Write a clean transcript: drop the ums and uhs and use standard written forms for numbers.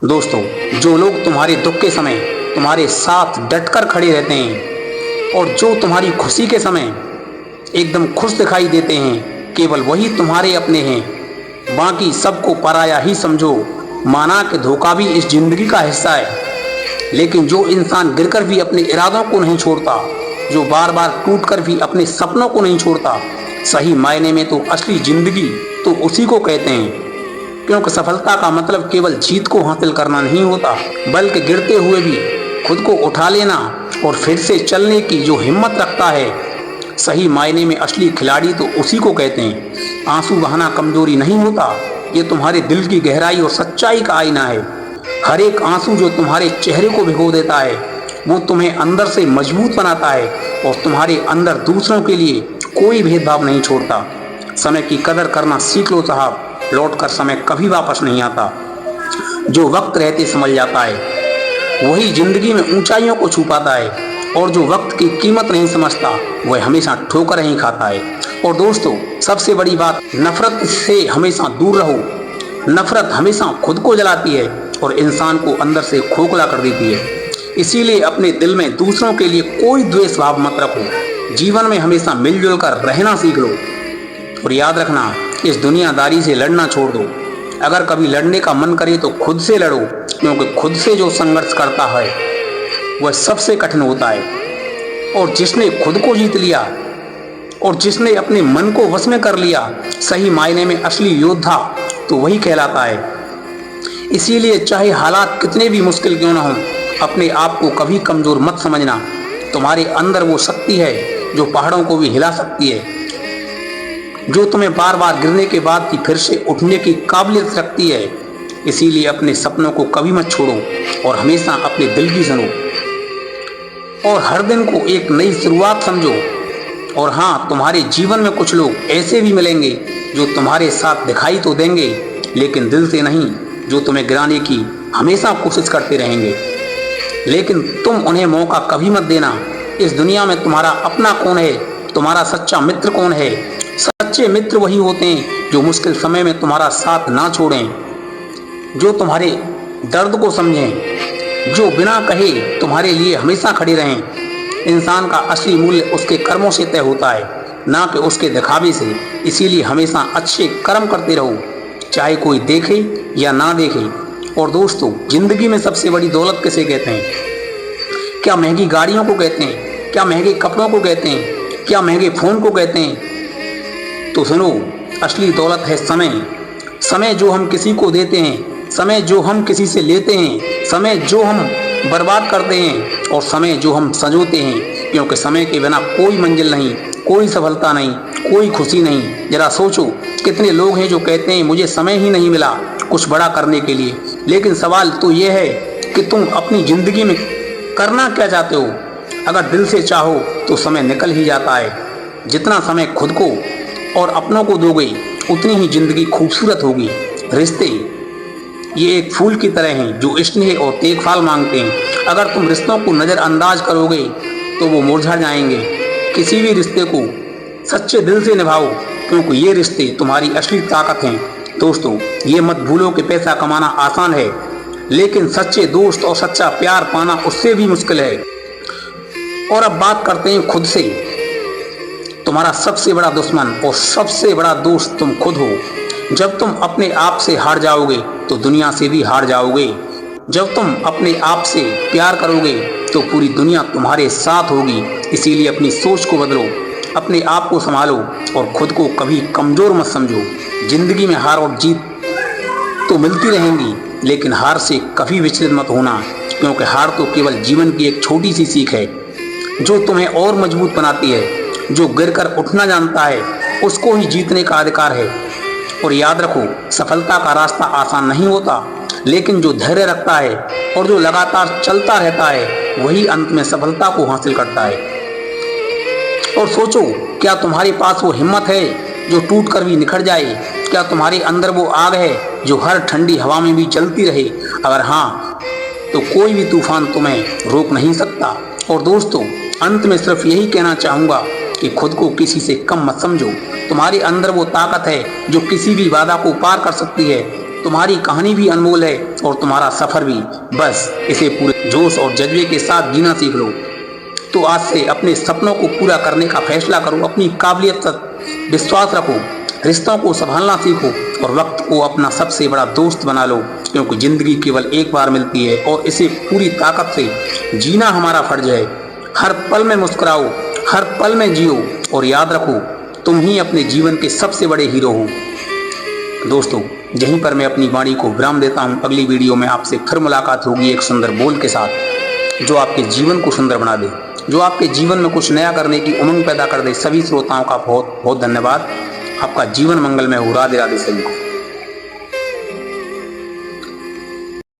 दोस्तों, जो लोग तुम्हारे दुख के समय तुम्हारे साथ डटकर खड़े रहते हैं और जो तुम्हारी खुशी के समय एकदम खुश दिखाई देते हैं, केवल वही तुम्हारे अपने हैं। बाकी सबको पराया ही समझो। माना कि धोखा भी इस जिंदगी का हिस्सा है, लेकिन जो इंसान गिरकर भी अपने इरादों को नहीं छोड़ता, जो बार बार टूटकर भी अपने सपनों को नहीं छोड़ता, सही मायने में तो असली जिंदगी तो उसी को कहते हैं। क्योंकि सफलता का मतलब केवल जीत को हासिल करना नहीं होता, बल्कि गिरते हुए भी खुद को उठा लेना और फिर से चलने की जो हिम्मत रखता है। सही मायने में असली खिलाड़ी तो उसी को कहते हैं। आंसू बहाना कमजोरी नहीं होता, ये तुम्हारे दिल की गहराई और सच्चाई का आईना है। हर एक आंसू जो तुम्हारे चेहरे को भिगो देता है, वो तुम्हें अंदर से मजबूत बनाता है और तुम्हारे अंदर दूसरों के लिए कोई भेदभाव नहीं छोड़ता। समय की कदर करना सीख लो साहब, लौटकर समय कभी वापस नहीं आता। जो वक्त रहते संभल जाता है, वही जिंदगी में ऊंचाइयों को छू पाता है, और जो वक्त की कीमत नहीं समझता, वह हमेशा ठोकर ही खाता है। और दोस्तों, सबसे बड़ी बात, नफरत से हमेशा दूर रहो। नफरत हमेशा खुद को जलाती है और इंसान को अंदर से खोखला कर देती है। इसीलिए अपने दिल में दूसरों के लिए कोई द्वेष भाव मत रखो। जीवन में हमेशा मिलजुल कर रहना सीख लो। और याद रखना, इस दुनियादारी से लड़ना छोड़ दो। अगर कभी लड़ने का मन करे तो खुद से लड़ो, क्योंकि खुद से जो संघर्ष करता है वह सबसे कठिन होता है। और जिसने खुद को जीत लिया और जिसने अपने मन को वश में कर लिया, सही मायने में असली योद्धा तो वही कहलाता है। इसीलिए चाहे हालात कितने भी मुश्किल क्यों ना हो, अपने आप को कभी कमजोर मत समझना। तुम्हारे अंदर वो शक्ति है जो पहाड़ों को भी हिला सकती है, जो तुम्हें बार बार गिरने के बाद भी फिर से उठने की काबिलियत रखती है। इसीलिए अपने सपनों को कभी मत छोड़ो और हमेशा अपने दिल की सुनो, और हर दिन को एक नई शुरुआत समझो। और हाँ, तुम्हारे जीवन में कुछ लोग ऐसे भी मिलेंगे जो तुम्हारे साथ दिखाई तो देंगे, लेकिन दिल से नहीं, जो तुम्हें गिराने की हमेशा कोशिश करते रहेंगे। लेकिन तुम उन्हें मौका कभी मत देना। इस दुनिया में तुम्हारा अपना कौन है, तुम्हारा सच्चा मित्र कौन है? सच्चे मित्र वही होते हैं जो मुश्किल समय में तुम्हारा साथ ना छोड़ें, जो तुम्हारे दर्द को समझें, जो बिना कहे तुम्हारे लिए हमेशा खड़े रहें। इंसान का असली मूल्य उसके कर्मों से तय होता है, ना कि उसके दिखावे से। इसीलिए हमेशा अच्छे कर्म करते रहो, चाहे कोई देखे या ना देखे। और दोस्तों, जिंदगी में सबसे बड़ी दौलत किसे कहते हैं? क्या महंगी गाड़ियों को कहते हैं? क्या महंगे कपड़ों को कहते हैं? क्या महंगे फोन को कहते हैं? तो सुनो, असली दौलत है समय। समय जो हम किसी को देते हैं, समय जो हम किसी से लेते हैं, समय जो हम बर्बाद करते हैं, और समय जो हम संजोते हैं। क्योंकि समय के बिना कोई मंजिल नहीं, कोई सफलता नहीं, कोई खुशी नहीं। जरा सोचो, कितने लोग हैं जो कहते हैं मुझे समय ही नहीं मिला कुछ बड़ा करने के लिए। लेकिन सवाल तो ये है कि तुम अपनी जिंदगी में करना क्या चाहते हो? अगर दिल से चाहो तो समय निकल ही जाता है। जितना समय खुद को और अपनों को दोगे, उतनी ही जिंदगी खूबसूरत होगी। रिश्ते ये एक फूल की तरह हैं जो स्नेह और देखभाल मांगते हैं। अगर तुम रिश्तों को नज़रअंदाज करोगे तो वो मुरझा जाएंगे। किसी भी रिश्ते को सच्चे दिल से निभाओ, क्योंकि ये रिश्ते तुम्हारी असली ताकत हैं। दोस्तों, ये मत भूलो कि पैसा कमाना आसान है, लेकिन सच्चे दोस्त और सच्चा प्यार पाना उससे भी मुश्किल है। और अब बात करते हैं खुद से। तुम्हारा सबसे बड़ा दुश्मन और सबसे बड़ा दोस्त तुम खुद हो। जब तुम अपने आप से हार जाओगे तो दुनिया से भी हार जाओगे। जब तुम अपने आप से प्यार करोगे तो पूरी दुनिया तुम्हारे साथ होगी। इसीलिए अपनी सोच को बदलो, अपने आप को संभालो और खुद को कभी कमजोर मत समझो। जिंदगी में हार और जीत तो मिलती रहेंगी, लेकिन हार से कभी विचलित मत होना, क्योंकि हार तो केवल जीवन की एक छोटी सी सीख है जो तुम्हें और मजबूत बनाती है। जो गिरकर उठना जानता है, उसको ही जीतने का अधिकार है। और याद रखो, सफलता का रास्ता आसान नहीं होता, लेकिन जो धैर्य रखता है और जो लगातार चलता रहता है, वही अंत में सफलता को हासिल करता है। और सोचो, क्या तुम्हारे पास वो हिम्मत है जो टूट कर भी निखर जाए? क्या तुम्हारे अंदर वो आग है जो हर ठंडी हवा में भी चलती रहे? अगर हाँ, तो कोई भी तूफान तुम्हें रोक नहीं सकता। और दोस्तों, अंत में सिर्फ यही कहना चाहूँगा कि खुद को किसी से कम मत समझो। तुम्हारे अंदर वो ताकत है जो किसी भी बाधा को पार कर सकती है। तुम्हारी कहानी भी अनमोल है और तुम्हारा सफर भी। बस इसे पूरे जोश और जज्बे के साथ जीना सीख लो। तो आज से अपने सपनों को पूरा करने का फैसला करो, अपनी काबिलियत पर विश्वास रखो, रिश्तों को संभालना सीखो और वक्त को अपना सबसे बड़ा दोस्त बना लो, क्योंकि जिंदगी केवल एक बार मिलती है और इसे पूरी ताकत से जीना हमारा फर्ज है। हर पल में मुस्कुराओ, हर पल में जियो और याद रखो तुम ही अपने जीवन के सबसे बड़े हीरो हो। दोस्तों, यहीं पर मैं अपनी वाणी को विराम देता हूँ। अगली वीडियो में आपसे फिर मुलाकात होगी एक सुंदर बोल के साथ, जो आपके जीवन को सुंदर बना दे, जो आपके जीवन में कुछ नया करने की उमंग पैदा कर दे। सभी श्रोताओं का बहुत बहुत धन्यवाद। आपका जीवन मंगलमय हो। राधे राधे सभी को।